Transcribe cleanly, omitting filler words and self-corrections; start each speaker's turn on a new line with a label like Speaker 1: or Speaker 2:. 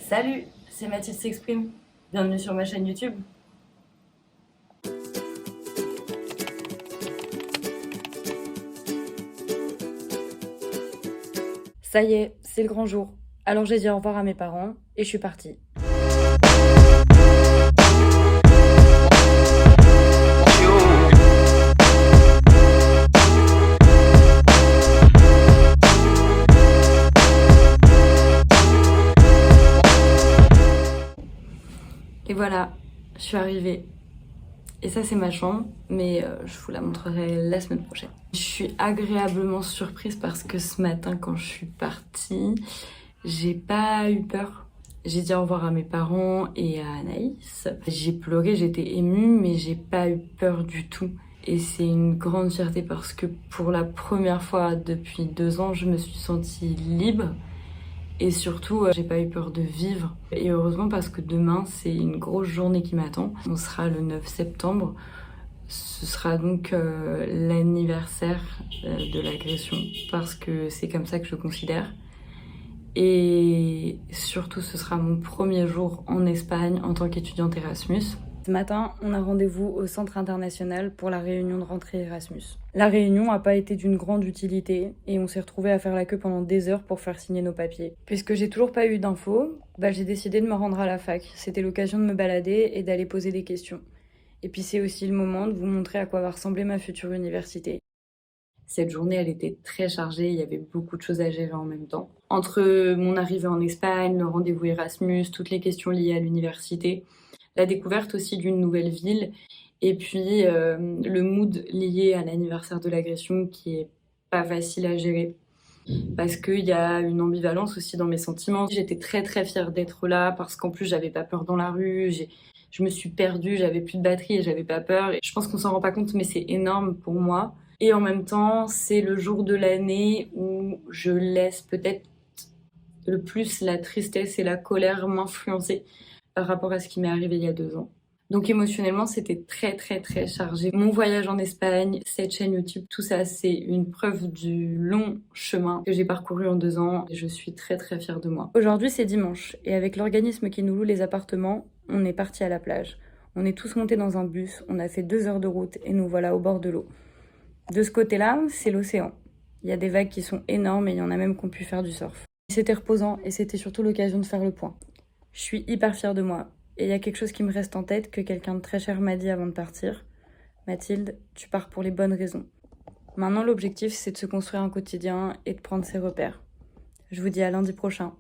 Speaker 1: Salut, c'est Mathilde s'exprime. Bienvenue sur ma chaîne YouTube.
Speaker 2: Ça y est, c'est le grand jour. Alors j'ai dit au revoir à mes parents et je suis partie. Et voilà, je suis arrivée. Et ça c'est ma chambre, mais je vous la montrerai la semaine prochaine. Je suis agréablement surprise parce que ce matin quand je suis partie, j'ai pas eu peur. J'ai dit au revoir à mes parents et à Anaïs. J'ai pleuré, j'étais émue, mais j'ai pas eu peur du tout. Et c'est une grande fierté parce que pour la première fois depuis 2 ans, je me suis sentie libre. Et surtout, j'ai pas eu peur de vivre. Et heureusement parce que demain, c'est une grosse journée qui m'attend. On sera le 9 septembre. Ce sera donc l'anniversaire de l'agression parce que c'est comme ça que je considère. Et surtout, ce sera mon premier jour en Espagne en tant qu'étudiante Erasmus. Ce matin, on a rendez-vous au Centre international pour la réunion de rentrée Erasmus. La réunion n'a pas été d'une grande utilité et on s'est retrouvés à faire la queue pendant des heures pour faire signer nos papiers. Puisque j'ai toujours pas eu d'infos, j'ai décidé de me rendre à la fac. C'était l'occasion de me balader et d'aller poser des questions. Et puis c'est aussi le moment de vous montrer à quoi va ressembler ma future université. Cette journée, elle était très chargée, il y avait beaucoup de choses à gérer en même temps. Entre mon arrivée en Espagne, le rendez-vous Erasmus, toutes les questions liées à l'université, la découverte aussi d'une nouvelle ville, et puis le mood lié à l'anniversaire de l'agression qui est pas facile à gérer. Parce qu'il y a une ambivalence aussi dans mes sentiments. J'étais très très fière d'être là parce qu'en plus j'avais pas peur dans la rue, je me suis perdue, j'avais plus de batterie et j'avais pas peur. Et je pense qu'on s'en rend pas compte mais c'est énorme pour moi. Et en même temps, c'est le jour de l'année où je laisse peut-être le plus la tristesse et la colère m'influencer par rapport à ce qui m'est arrivé il y a 2 ans. Donc émotionnellement, c'était très très très chargé. Mon voyage en Espagne, cette chaîne YouTube, tout ça, c'est une preuve du long chemin que j'ai parcouru en 2 ans et je suis très très fière de moi. Aujourd'hui, c'est dimanche et avec l'organisme qui nous loue les appartements, on est parti à la plage. On est tous montés dans un bus, on a fait 2 heures de route et nous voilà au bord de l'eau. De ce côté-là, c'est l'océan. Il y a des vagues qui sont énormes et il y en a même qui ont pu faire du surf. C'était reposant et c'était surtout l'occasion de faire le point. Je suis hyper fière de moi. Et il y a quelque chose qui me reste en tête que quelqu'un de très cher m'a dit avant de partir. Mathilde, tu pars pour les bonnes raisons. Maintenant, l'objectif, c'est de se construire un quotidien et de prendre ses repères. Je vous dis à lundi prochain.